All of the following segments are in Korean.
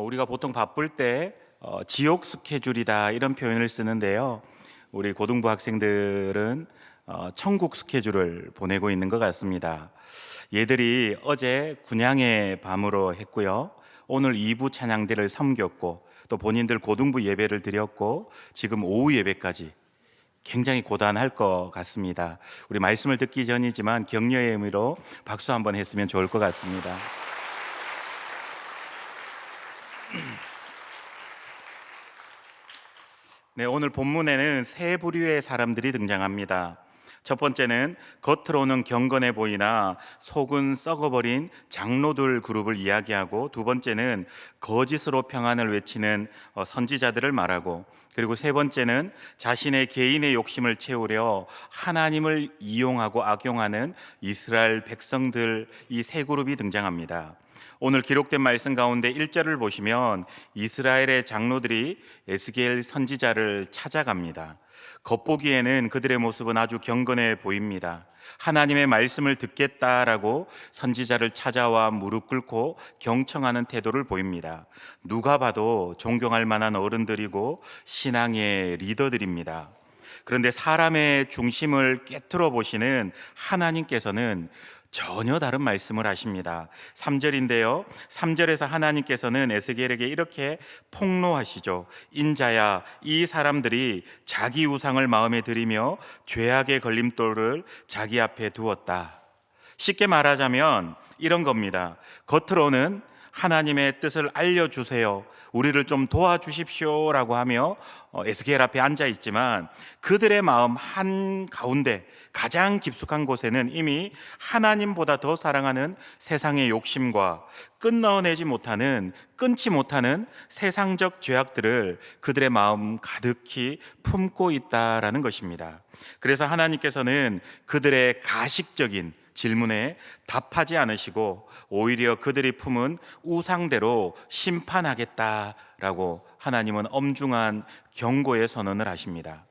우리가 보통 바쁠 때 지옥 스케줄이다 이런 표현을 쓰는데요. 우리 고등부 학생들은 천국 스케줄을 보내고 있는 것 같습니다. 얘들이 어제 군양의 밤으로 했고요. 오늘 2부 찬양대를 섬겼고 또 본인들 고등부 예배를 드렸고 지금 오후 예배까지 굉장히 고단할 것 같습니다. 우리 말씀을 듣기 전이지만 격려의 의미로 박수 한번 했으면 좋을 것 같습니다. 네, 오늘 본문에는 세 부류의 사람들이 등장합니다. 첫 번째는 겉으로는 경건해 보이나 속은 썩어버린 장로들 그룹을 이야기하고, 두 번째는 거짓으로 평안을 외치는 선지자들을 말하고, 그리고 세 번째는 자신의 개인의 욕심을 채우려 하나님을 이용하고 악용하는 이스라엘 백성들, 이 세 그룹이 등장합니다. 오늘 기록된 말씀 가운데 1절을 보시면 이스라엘의 장로들이 에스겔 선지자를 찾아갑니다. 겉보기에는 그들의 모습은 아주 경건해 보입니다. 하나님의 말씀을 듣겠다라고 선지자를 찾아와 무릎 꿇고 경청하는 태도를 보입니다. 누가 봐도 존경할 만한 어른들이고 신앙의 리더들입니다. 그런데 사람의 중심을 꿰뚫어 보시는 하나님께서는 전혀 다른 말씀을 하십니다. 3절인데요. 3절에서 하나님께서는 에스겔에게 이렇게 폭로하시죠. 인자야, 이 사람들이 자기 우상을 마음에 들이며 죄악의 걸림돌을 자기 앞에 두었다. 쉽게 말하자면 이런 겁니다. 겉으로는 하나님의 뜻을 알려주세요, 우리를 좀 도와주십시오 라고 하며 에스겔 앞에 앉아 있지만, 그들의 마음 한가운데 가장 깊숙한 곳에는 이미 하나님보다 더 사랑하는 세상의 욕심과 끊어내지 못하는, 끊지 못하는 세상적 죄악들을 그들의 마음 가득히 품고 있다라는 것입니다. 그래서 하나님께서는 그들의 가식적인 질문에 답하지 않으시고 오히려 그들이 품은 우상대로 심판하겠다라고 하나님은 엄중한 경고의 선언을 하십니다.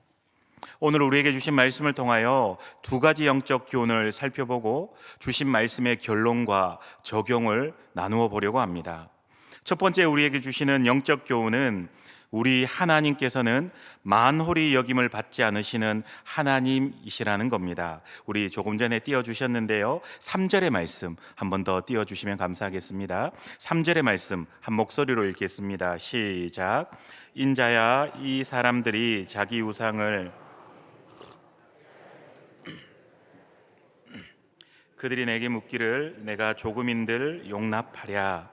오늘 우리에게 주신 말씀을 통하여 두 가지 영적 교훈을 살펴보고 주신 말씀의 결론과 적용을 나누어 보려고 합니다. 첫 번째 우리에게 주시는 영적 교훈은, 우리 하나님께서는 만홀히 여김을 받지 않으시는 하나님이시라는 겁니다. 우리 조금 전에 띄워주셨는데요, 3절의 말씀 한 번 더 띄워주시면 감사하겠습니다. 3절의 말씀 한 목소리로 읽겠습니다. 시작. 인자야, 이 사람들이 자기 우상을 그들이 내게 묻기를 내가 조금인들 용납하랴.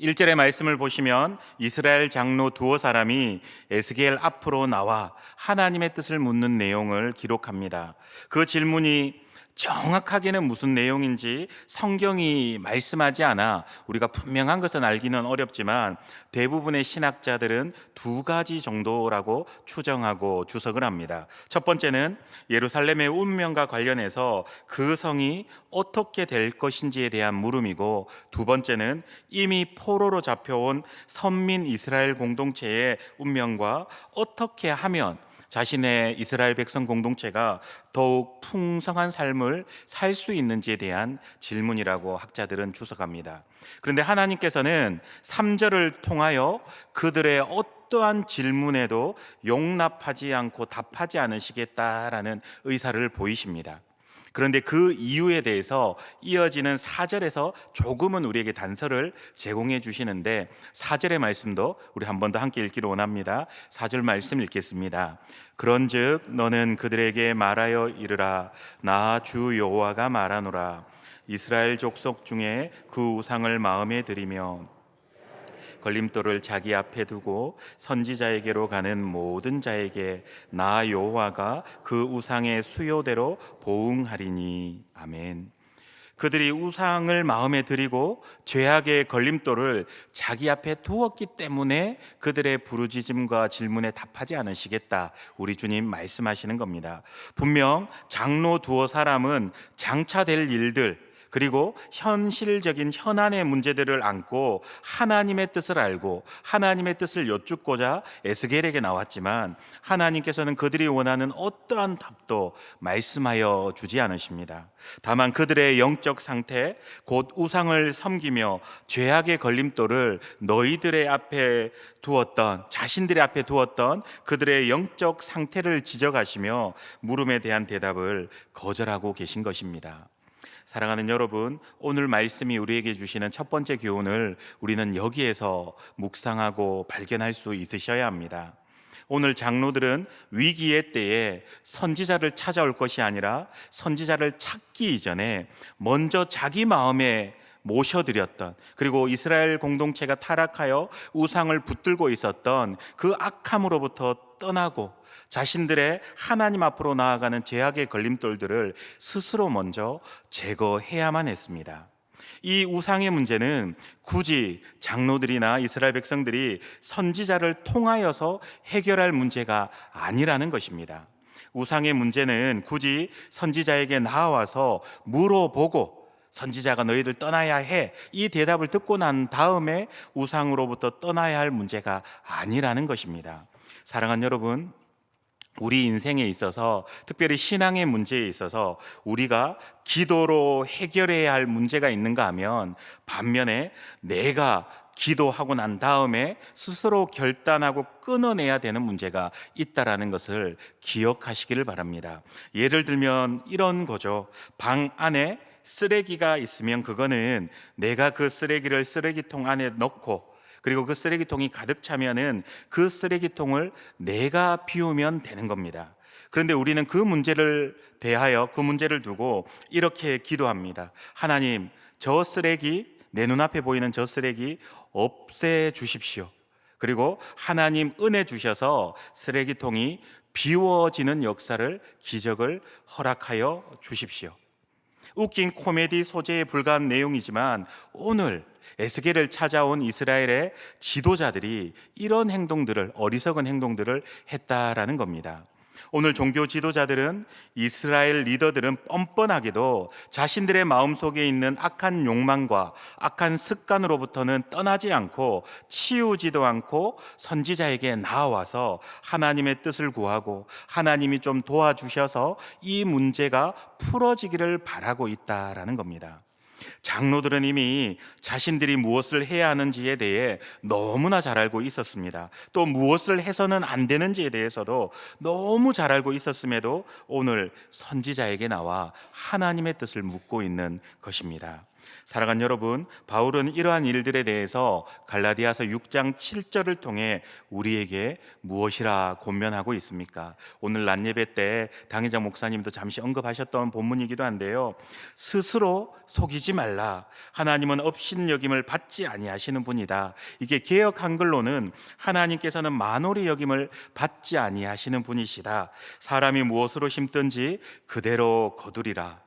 1절의 말씀을 보시면 이스라엘 장로 두어 사람이 에스겔 앞으로 나와 하나님의 뜻을 묻는 내용을 기록합니다. 그 질문이 정확하게는 무슨 내용인지 성경이 말씀하지 않아 우리가 분명한 것은 알기는 어렵지만, 대부분의 신학자들은 두 가지 정도라고 추정하고 주석을 합니다. 첫 번째는 예루살렘의 운명과 관련해서 그 성이 어떻게 될 것인지에 대한 물음이고, 두 번째는 이미 포로로 잡혀온 선민 이스라엘 공동체의 운명과 어떻게 하면 자신의 이스라엘 백성 공동체가 더욱 풍성한 삶을 살 수 있는지에 대한 질문이라고 학자들은 주석합니다. 그런데 하나님께서는 3절을 통하여 그들의 어떠한 질문에도 용납하지 않고 답하지 않으시겠다라는 의사를 보이십니다. 그런데 그 이유에 대해서 이어지는 4절에서 조금은 우리에게 단서를 제공해 주시는데, 4절의 말씀도 우리 한 번 더 함께 읽기를 원합니다. 4절 말씀 읽겠습니다. 그런즉 너는 그들에게 말하여 이르라. 나 주 여호와가 말하노라. 이스라엘 족속 중에 그 우상을 마음에 들이며 걸림돌을 자기 앞에 두고 선지자에게로 가는 모든 자에게 나 여호와가 그 우상의 수요대로 보응하리니. 아멘. 그들이 우상을 마음에 들이고 죄악의 걸림돌을 자기 앞에 두었기 때문에 그들의 부르짖음과 질문에 답하지 않으시겠다, 우리 주님 말씀하시는 겁니다. 분명 장로 두어 사람은 장차 될 일들, 그리고 현실적인 현안의 문제들을 안고 하나님의 뜻을 알고 하나님의 뜻을 여쭙고자 에스겔에게 나왔지만 하나님께서는 그들이 원하는 어떠한 답도 말씀하여 주지 않으십니다. 다만 그들의 영적 상태, 곧 우상을 섬기며 죄악의 걸림돌을 너희들의 앞에 두었던, 자신들의 앞에 두었던 그들의 영적 상태를 지적하시며 물음에 대한 대답을 거절하고 계신 것입니다. 사랑하는 여러분, 오늘 말씀이 우리에게 주시는 첫 번째 교훈을 우리는 여기에서 묵상하고 발견할 수 있으셔야 합니다. 오늘 장로들은 위기의 때에 선지자를 찾아올 것이 아니라 선지자를 찾기 이전에 먼저 자기 마음에 모셔드렸던, 그리고 이스라엘 공동체가 타락하여 우상을 붙들고 있었던 그 악함으로부터 떠나고 자신들의 하나님 앞으로 나아가는 죄악의 걸림돌들을 스스로 먼저 제거해야만 했습니다. 이 우상의 문제는 굳이 장로들이나 이스라엘 백성들이 선지자를 통하여서 해결할 문제가 아니라는 것입니다. 우상의 문제는 굳이 선지자에게 나와서 물어보고 선지자가 너희들 떠나야 해, 이 대답을 듣고 난 다음에 우상으로부터 떠나야 할 문제가 아니라는 것입니다. 사랑하는 여러분, 우리 인생에 있어서, 특별히 신앙의 문제에 있어서 우리가 기도로 해결해야 할 문제가 있는가 하면, 반면에 내가 기도하고 난 다음에 스스로 결단하고 끊어내야 되는 문제가 있다라는 것을 기억하시기를 바랍니다. 예를 들면 이런 거죠. 방 안에 쓰레기가 있으면 그거는 내가 그 쓰레기를 쓰레기통 안에 넣고, 그리고 그 쓰레기통이 가득 차면은 그 쓰레기통을 내가 비우면 되는 겁니다. 그런데 우리는 그 문제를 대하여, 그 문제를 두고 이렇게 기도합니다. 하나님, 저 쓰레기, 내 눈앞에 보이는 저 쓰레기 없애 주십시오. 그리고 하나님 은혜 주셔서 쓰레기통이 비워지는 역사를, 기적을 허락하여 주십시오. 웃긴 코미디 소재에 불과한 내용이지만 오늘 에스겔을 찾아온 이스라엘의 지도자들이 이런 행동들을, 어리석은 행동들을 했다라는 겁니다. 오늘 종교 지도자들은, 이스라엘 리더들은 뻔뻔하게도 자신들의 마음속에 있는 악한 욕망과 악한 습관으로부터는 떠나지 않고 치우지도 않고 선지자에게 나와서 하나님의 뜻을 구하고 하나님이 좀 도와주셔서 이 문제가 풀어지기를 바라고 있다라는 겁니다. 장로들은 이미 자신들이 무엇을 해야 하는지에 대해 너무나 잘 알고 있었습니다. 또 무엇을 해서는 안 되는지에 대해서도 너무 잘 알고 있었음에도 오늘 선지자에게 나와 하나님의 뜻을 묻고 있는 것입니다. 사랑하는 여러분, 바울은 이러한 일들에 대해서 갈라디아서 6장 7절을 통해 우리에게 무엇이라 권면하고 있습니까? 오늘 낮예배 때 당회장 목사님도 잠시 언급하셨던 본문이기도 한데요, 스스로 속이지 말라. 하나님은 업신여김을 받지 아니하시는 분이다. 이게 개역 한글로는 하나님께서는 만홀히 여김을 받지 아니하시는 분이시다. 사람이 무엇으로 심든지 그대로 거두리라.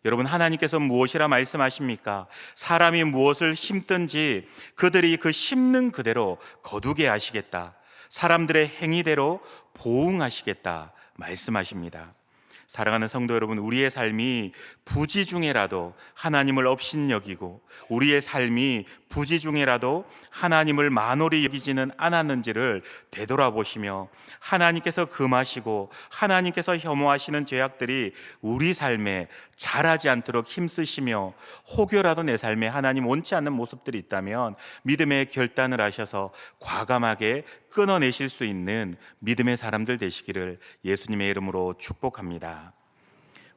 여러분, 하나님께서 무엇이라 말씀하십니까? 사람이 무엇을 심든지 그들이 그 심는 그대로 거두게 하시겠다. 사람들의 행위대로 보응하시겠다 말씀하십니다. 사랑하는 성도 여러분, 우리의 삶이 부지 중에라도 하나님을 업신여기고 우리의 삶이 부지 중에라도 하나님을 만홀히 여기지는 않았는지를 되돌아보시며 하나님께서 금하시고 하나님께서 혐오하시는 죄악들이 우리 삶에 자라지 않도록 힘쓰시며 혹여라도 내 삶에 하나님 원치 않는 모습들이 있다면 믿음의 결단을 하셔서 과감하게 끊어내실 수 있는 믿음의 사람들 되시기를 예수님의 이름으로 축복합니다.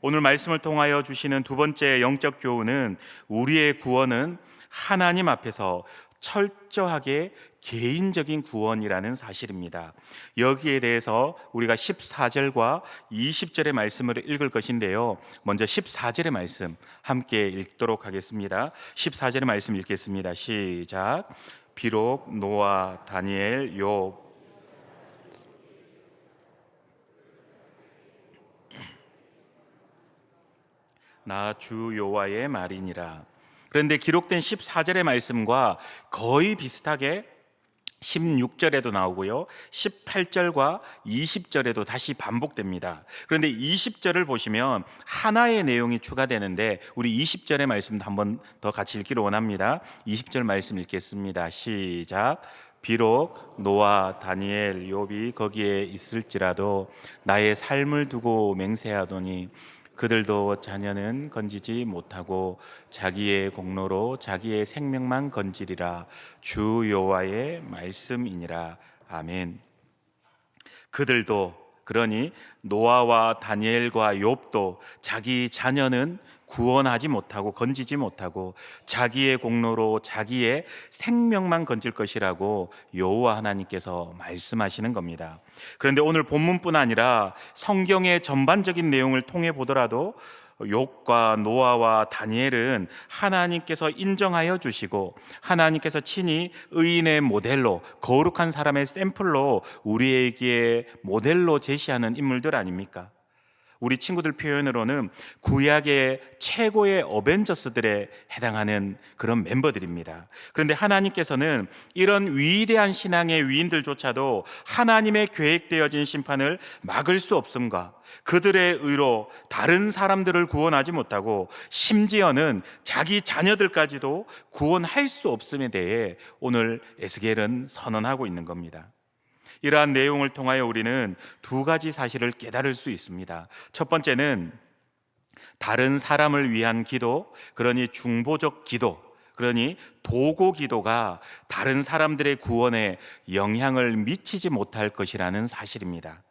오늘 말씀을 통하여 주시는 두 번째 영적 교훈은, 우리의 구원은 하나님 앞에서 철저하게 개인적인 구원이라는 사실입니다. 여기에 대해서 우리가 14절과 20절의 말씀을 읽을 것인데요, 먼저 14절의 말씀 함께 읽도록 하겠습니다. 14절의 말씀 읽겠습니다. 시작. 비록 노아, 다니엘, 욥, 나 주 여호와의 말이니라. 그런데 기록된 14절의 말씀과 거의 비슷하게 16절에도 나오고요. 18절과 20절에도 다시 반복됩니다. 그런데 20절을 보시면 하나의 내용이 추가되는데 우리 20절의 말씀도 한번 더 같이 읽기를 원합니다. 20절 말씀 읽겠습니다. 시작. 비록 노아, 다니엘, 욥이 거기에 있을지라도 나의 삶을 두고 맹세하더니 그들도 자녀는 건지지 못하고 자기의 공로로 자기의 생명만 건지리라. 주 여호와의 말씀이니라. 아멘. 그들도, 그러니 노아와 다니엘과 욥도 자기 자녀는 구원하지 못하고 건지지 못하고 자기의 공로로 자기의 생명만 건질 것이라고 여호와 하나님께서 말씀하시는 겁니다. 그런데 오늘 본문뿐 아니라 성경의 전반적인 내용을 통해 보더라도 욥과 노아와 다니엘은 하나님께서 인정하여 주시고 하나님께서 친히 의인의 모델로, 거룩한 사람의 샘플로 우리에게 모델로 제시하는 인물들 아닙니까? 우리 친구들 표현으로는 구약의 최고의 어벤져스들에 해당하는 그런 멤버들입니다. 그런데 하나님께서는 이런 위대한 신앙의 위인들조차도 하나님의 계획되어진 심판을 막을 수 없음과 그들의 의로 다른 사람들을 구원하지 못하고 심지어는 자기 자녀들까지도 구원할 수 없음에 대해 오늘 에스겔은 선언하고 있는 겁니다. 이러한 내용을 통하여 우리는 두 가지 사실을 깨달을 수 있습니다. 첫 번째는 다른 사람을 위한 기도, 그러니 중보적 기도, 그러니 도고 기도가 다른 사람들의 구원에 영향을 미치지 못할 것이라는 사실입니다.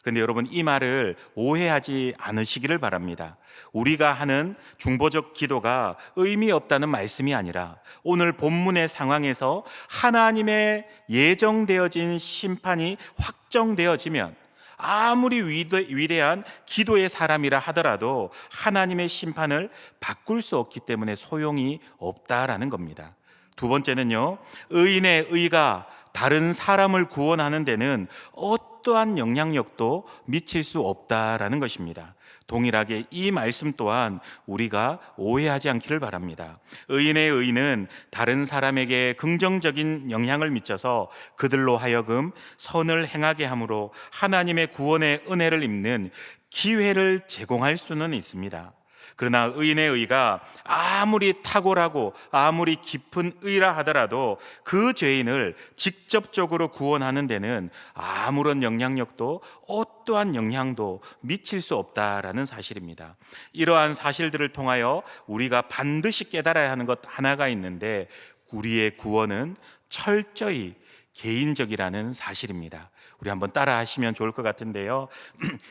그런데 여러분, 이 말을 오해하지 않으시기를 바랍니다. 우리가 하는 중보적 기도가 의미 없다는 말씀이 아니라 오늘 본문의 상황에서 하나님의 예정되어진 심판이 확정되어지면 아무리 위대한 기도의 사람이라 하더라도 하나님의 심판을 바꿀 수 없기 때문에 소용이 없다라는 겁니다. 두 번째는요, 의인의 의가 다른 사람을 구원하는 데는 어떠한 영향력도 미칠 수 없다라는 것입니다. 동일하게 이 말씀 또한 우리가 오해하지 않기를 바랍니다. 의인의 의는 다른 사람에게 긍정적인 영향을 미쳐서 그들로 하여금 선을 행하게 함으로 하나님의 구원의 은혜를 입는 기회를 제공할 수는 있습니다. 그러나 의인의 의가 아무리 탁월하고 아무리 깊은 의라 하더라도 그 죄인을 직접적으로 구원하는 데는 아무런 영향력도 어떠한 영향도 미칠 수 없다라는 사실입니다. 이러한 사실들을 통하여 우리가 반드시 깨달아야 하는 것 하나가 있는데 우리의 구원은 철저히 개인적이라는 사실입니다. 우리 한번 따라 하시면 좋을 것 같은데요.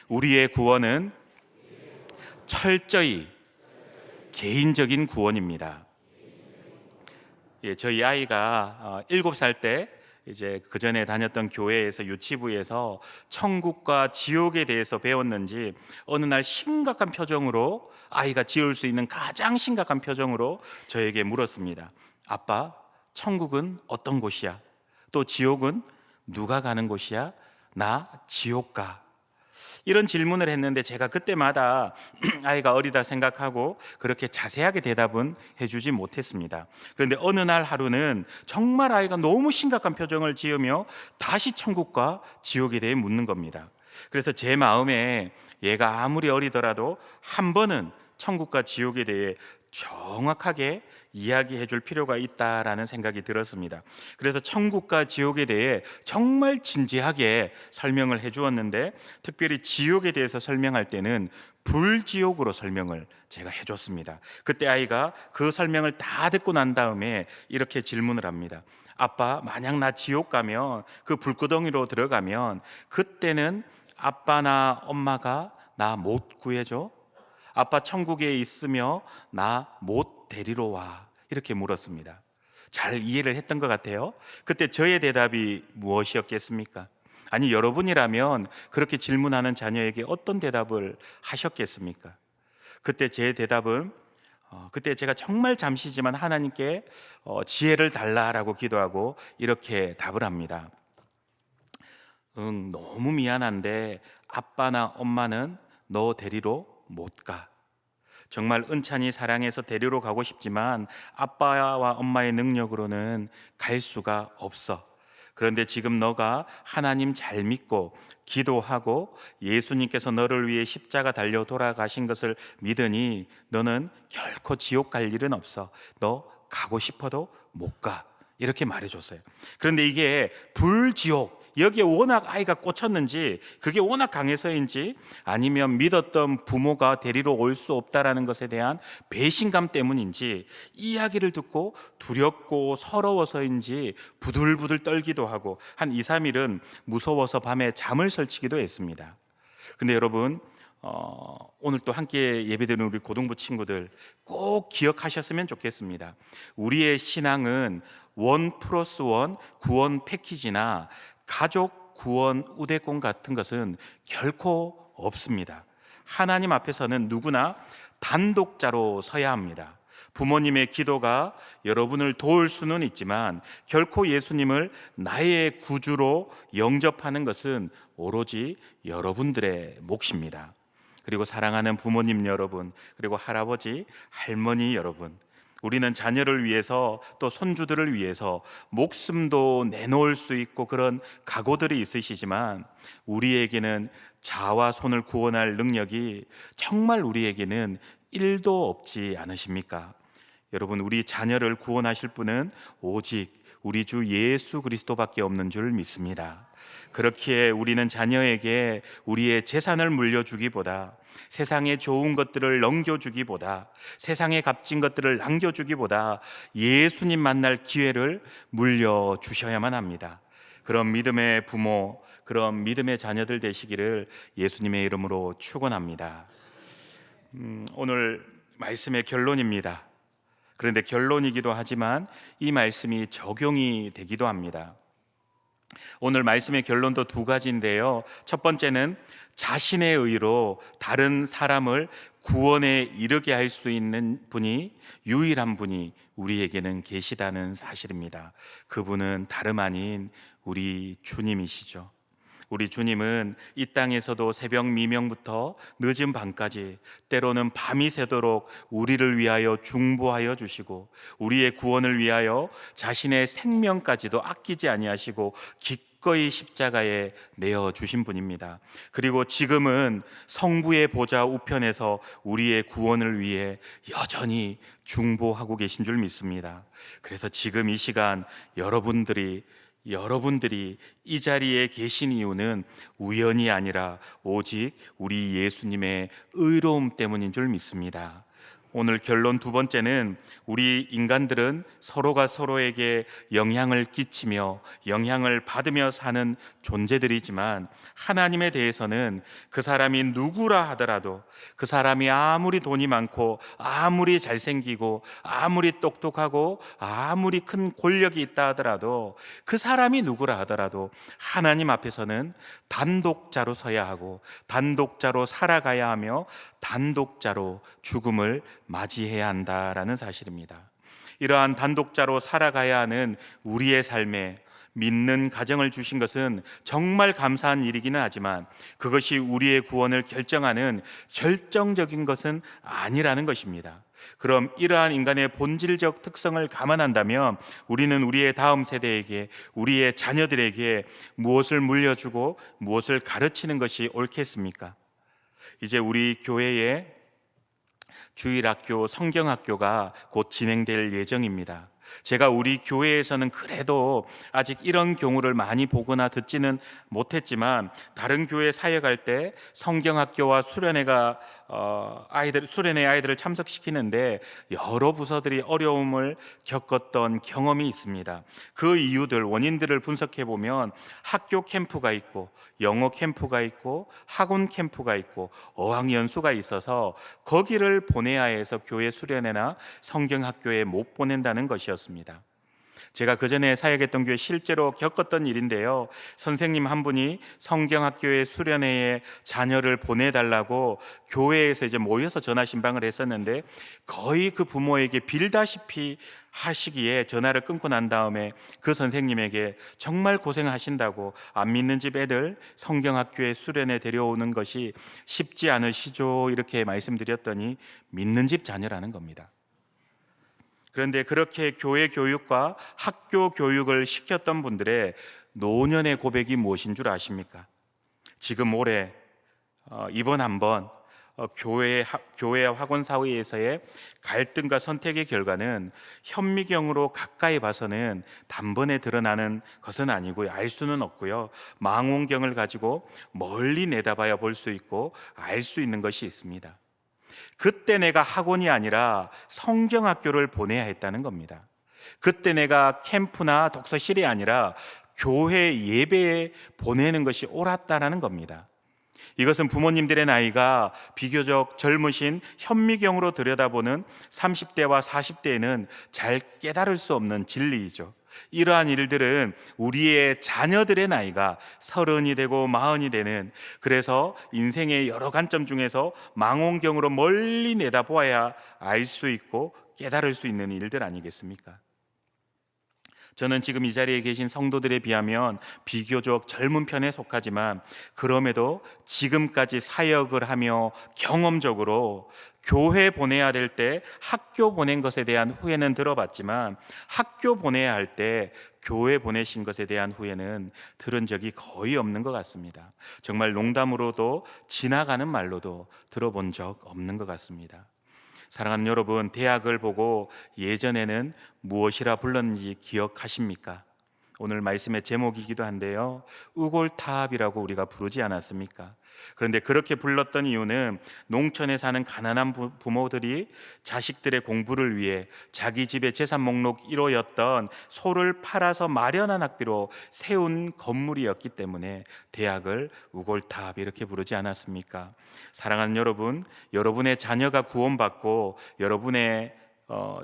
우리의 구원은 철저히 개인적인 구원입니다. 저희 아이가 7살 때 이제 그 전에 다녔던 교회에서 유치부에서 천국과 지옥에 대해서 배웠는지 어느 날 심각한 표정으로, 아이가 지을 수 있는 가장 심각한 표정으로 저에게 물었습니다. 아빠, 천국은 어떤 곳이야? 또 지옥은 누가 가는 곳이야? 나 지옥 가. 이런 질문을 했는데 제가 그때마다 아이가 어리다 생각하고 그렇게 자세하게 대답은 해주지 못했습니다. 그런데 어느 날 하루는 정말 아이가 너무 심각한 표정을 지으며 다시 천국과 지옥에 대해 묻는 겁니다. 그래서 제 마음에 얘가 아무리 어리더라도 한 번은 천국과 지옥에 대해 정확하게 이야기해 줄 필요가 있다라는 생각이 들었습니다. 그래서 천국과 지옥에 대해 정말 진지하게 설명을 해 주었는데, 특별히 지옥에 대해서 설명할 때는 불지옥으로 설명을 제가 해 줬습니다. 그때 아이가 그 설명을 다 듣고 난 다음에 이렇게 질문을 합니다. 아빠, 만약 나 지옥 가면, 그 불구덩이로 들어가면 그때는 아빠나 엄마가 나 못 구해줘? 아빠 천국에 있으며 나 못 데리러 와? 이렇게 물었습니다. 잘 이해를 했던 것 같아요. 그때 저의 대답이 무엇이었겠습니까? 아니, 여러분이라면 그렇게 질문하는 자녀에게 어떤 대답을 하셨겠습니까? 그때 제 대답은 그때 제가 정말 잠시지만 하나님께 지혜를 달라라고 기도하고 이렇게 답을 합니다. 너무 미안한데 아빠나 엄마는 너 데리러 못 가. 정말 은찬히 사랑해서 데리러 가고 싶지만 아빠와 엄마의 능력으로는 갈 수가 없어. 그런데 지금 너가 하나님 잘 믿고 기도하고 예수님께서 너를 위해 십자가 달려 돌아가신 것을 믿으니 너는 결코 지옥 갈 일은 없어. 너 가고 싶어도 못 가. 이렇게 말해줬어요. 그런데 이게 불지옥, 여기에 워낙 아이가 꽂혔는지, 그게 워낙 강해서인지, 아니면 믿었던 부모가 데리러 올 수 없다라는 것에 대한 배신감 때문인지, 이 이야기를 듣고 두렵고 서러워서인지 부들부들 떨기도 하고, 한 2, 3일은 무서워서 밤에 잠을 설치기도 했습니다. 근데 여러분, 오늘 또 함께 예배드리는 우리 고등부 친구들 꼭 기억하셨으면 좋겠습니다. 우리의 신앙은 1+1 구원 패키지나 가족 구원 우대권 같은 것은 결코 없습니다. 하나님 앞에서는 누구나 단독자로 서야 합니다. 부모님의 기도가 여러분을 도울 수는 있지만 결코 예수님을 나의 구주로 영접하는 것은 오로지 여러분들의 몫입니다. 그리고 사랑하는 부모님 여러분, 그리고 할아버지, 할머니 여러분, 우리는 자녀를 위해서 또 손주들을 위해서 목숨도 내놓을 수 있고 그런 각오들이 있으시지만 우리에게는 자와 손을 구원할 능력이 정말 우리에게는 1도 없지 않으십니까? 여러분, 우리 자녀를 구원하실 분은 오직 우리 주 예수 그리스도밖에 없는 줄 믿습니다. 그렇기에 우리는 자녀에게 우리의 재산을 물려주기보다, 세상의 좋은 것들을 넘겨주기보다, 세상에 값진 것들을 남겨주기보다 예수님 만날 기회를 물려주셔야만 합니다. 그런 믿음의 부모, 그런 믿음의 자녀들 되시기를 예수님의 이름으로 축원합니다. 오늘 말씀의 결론입니다. 그런데 결론이기도 하지만 이 말씀이 적용이 되기도 합니다. 오늘 말씀의 결론도 2가지인데요. 첫 번째는 자신의 의로 다른 사람을 구원에 이르게 할 수 있는 분이, 유일한 분이 우리에게는 계시다는 사실입니다. 그분은 다름 아닌 우리 주님이시죠. 우리 주님은 이 땅에서도 새벽 미명부터 늦은 밤까지, 때로는 밤이 새도록 우리를 위하여 중보하여 주시고 우리의 구원을 위하여 자신의 생명까지도 아끼지 아니하시고 기꺼이 십자가에 내어 주신 분입니다. 그리고 지금은 성부의 보좌 우편에서 우리의 구원을 위해 여전히 중보하고 계신 줄 믿습니다. 그래서 지금 이 시간 여러분들이 이 자리에 계신 이유는 우연이 아니라 오직 우리 예수님의 의로움 때문인 줄 믿습니다. 오늘 결론 2번째는 우리 인간들은 서로가 서로에게 영향을 끼치며 영향을 받으며 사는 존재들이지만 하나님에 대해서는 그 사람이 누구라 하더라도, 그 사람이 아무리 돈이 많고 아무리 잘생기고 아무리 똑똑하고 아무리 큰 권력이 있다 하더라도, 그 사람이 누구라 하더라도 하나님 앞에서는 단독자로 서야 하고 단독자로 살아가야 하며 단독자로 죽음을 맞이해야 한다라는 사실입니다. 이러한 단독자로 살아가야 하는 우리의 삶에 믿는 가정을 주신 것은 정말 감사한 일이기는 하지만 그것이 우리의 구원을 결정하는 결정적인 것은 아니라는 것입니다. 그럼 이러한 인간의 본질적 특성을 감안한다면 우리는 우리의 다음 세대에게, 우리의 자녀들에게 무엇을 물려주고 무엇을 가르치는 것이 옳겠습니까? 이제 우리 교회에 주일학교, 성경학교가 곧 진행될 예정입니다. 제가 우리 교회에서는 그래도 아직 이런 경우를 많이 보거나 듣지는 못했지만 다른 교회 사역할 때 성경학교와 수련회가 수련회 아이들을 참석시키는데 여러 부서들이 어려움을 겪었던 경험이 있습니다. 그 이유들, 원인들을 분석해 보면 학교 캠프가 있고 영어 캠프가 있고 학원 캠프가 있고 어학연수가 있어서 거기를 보내야 해서 교회 수련회나 성경학교에 못 보낸다는 것이었습니다. 제가 그전에 사역했던 교회 실제로 겪었던 일인데요. 선생님 한 분이 성경학교의 수련회에 자녀를 보내달라고 교회에서 이제 모여서 전화 신방을 했었는데 거의 그 부모에게 빌다시피 하시기에 전화를 끊고 난 다음에 그 선생님에게 정말 고생하신다고, 안 믿는 집 애들 성경학교에 수련회 데려오는 것이 쉽지 않으시죠, 이렇게 말씀드렸더니 믿는 집 자녀라는 겁니다. 그런데 그렇게 교회 교육과 학교 교육을 시켰던 분들의 노년의 고백이 무엇인 줄 아십니까? 지금 올해 이번 한번 교회와 학원 사이에서의 갈등과 선택의 결과는 현미경으로 가까이 봐서는 단번에 드러나는 것은 아니고요, 알 수는 없고요, 망원경을 가지고 멀리 내다봐야 볼 수 있고 알 수 있는 것이 있습니다. 그때 내가 학원이 아니라 성경학교를 보내야 했다는 겁니다. 그때 내가 캠프나 독서실이 아니라 교회 예배에 보내는 것이 옳았다라는 겁니다. 이것은 부모님들의 나이가 비교적 젊으신 현미경으로 들여다보는 30대와 40대에는 잘 깨달을 수 없는 진리이죠. 이러한 일들은 우리의 자녀들의 나이가 30이 되고 40이 되는, 그래서 인생의 여러 관점 중에서 망원경으로 멀리 내다보아야 알 수 있고 깨달을 수 있는 일들 아니겠습니까? 저는 지금 이 자리에 계신 성도들에 비하면 비교적 젊은 편에 속하지만, 그럼에도 지금까지 사역을 하며 경험적으로 교회 보내야 될 때 학교 보낸 것에 대한 후회는 들어봤지만, 학교 보내야 할 때 교회 보내신 것에 대한 후회는 들은 적이 거의 없는 것 같습니다. 정말 농담으로도 지나가는 말로도 들어본 적 없는 것 같습니다. 사랑하는 여러분, 대학을 보고 예전에는 무엇이라 불렀는지 기억하십니까? 오늘 말씀의 제목이기도 한데요, 우골탑이라고 우리가 부르지 않았습니까? 그런데 그렇게 불렀던 이유는 농촌에 사는 가난한 부모들이 자식들의 공부를 위해 자기 집의 재산 목록 1호였던 소를 팔아서 마련한 학비로 세운 건물이었기 때문에 대학을 우골탑 이렇게 부르지 않았습니까? 사랑하는 여러분, 여러분의 자녀가 구원받고 여러분의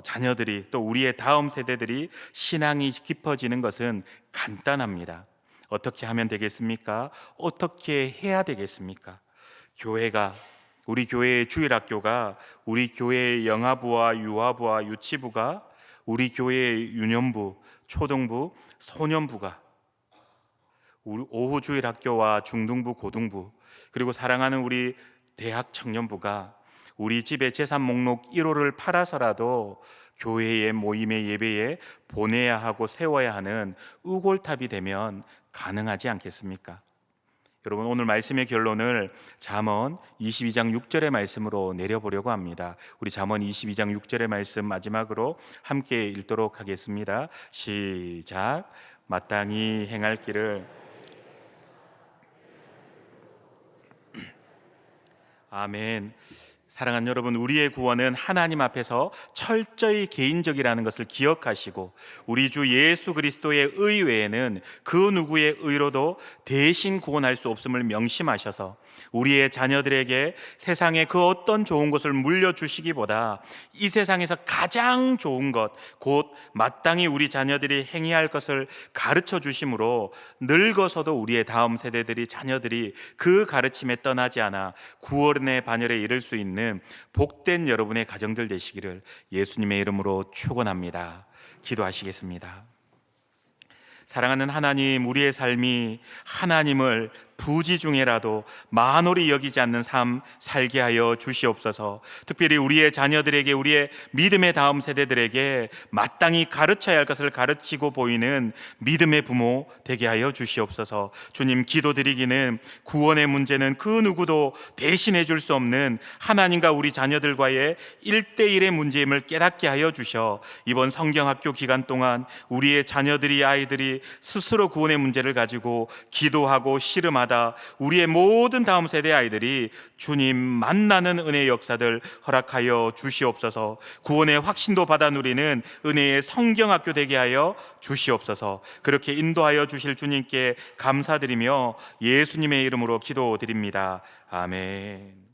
자녀들이, 또 우리의 다음 세대들이 신앙이 깊어지는 것은 간단합니다. 어떻게 하면 되겠습니까? 어떻게 해야 되겠습니까? 교회가, 우리 교회의 주일학교가, 우리 교회의 영아부와 유아부와 유치부가, 우리 교회의 유년부, 초등부, 소년부가, 오후 주일학교와 중등부, 고등부, 그리고 사랑하는 우리 대학 청년부가 우리 집의 재산 목록 1호를 팔아서라도 교회의 모임의 예배에 보내야 하고 세워야 하는 우골탑이 되면 가능하지 않겠습니까? 여러분, 오늘 말씀의 결론을 잠언 22장 6절의 말씀으로 내려보려고 합니다. 우리 잠언 22장 6절의 말씀 마지막으로 함께 읽도록 하겠습니다. 시작. 마땅히 행할 길을. 아멘. 사랑하는 여러분, 우리의 구원은 하나님 앞에서 철저히 개인적이라는 것을 기억하시고, 우리 주 예수 그리스도의 의 외에는 그 누구의 의로도 대신 구원할 수 없음을 명심하셔서 우리의 자녀들에게 세상의 그 어떤 좋은 것을 물려주시기보다 이 세상에서 가장 좋은 것, 곧 마땅히 우리 자녀들이 행해야 할 것을 가르쳐 주심으로 늙어서도 우리의 다음 세대들이, 자녀들이 그 가르침에 떠나지 않아 구원의 반열에 이를 수 있는 복된 여러분의 가정들 되시기를 예수님의 이름으로 축원합니다. 기도하시겠습니다. 사랑하는 하나님, 우리의 삶이 하나님을 부지 중에라도 만홀히 여기지 않는 삶 살게 하여 주시옵소서. 특별히 우리의 자녀들에게, 우리의 믿음의 다음 세대들에게 마땅히 가르쳐야 할 것을 가르치고 보이는 믿음의 부모 되게 하여 주시옵소서. 주님, 기도드리기는 구원의 문제는 그 누구도 대신해 줄 수 없는 하나님과 우리 자녀들과의 1대1의 문제임을 깨닫게 하여 주셔 이번 성경학교 기간 동안 우리의 자녀들이, 아이들이 스스로 구원의 문제를 가지고 기도하고 씨름하다 우리의 모든 다음 세대 아이들이 주님 만나는 은혜의 역사들 허락하여 주시옵소서. 구원의 확신도 받아 누리는 은혜의 성경학교 되게 하여 주시옵소서. 그렇게 인도하여 주실 주님께 감사드리며 예수님의 이름으로 기도드립니다. 아멘.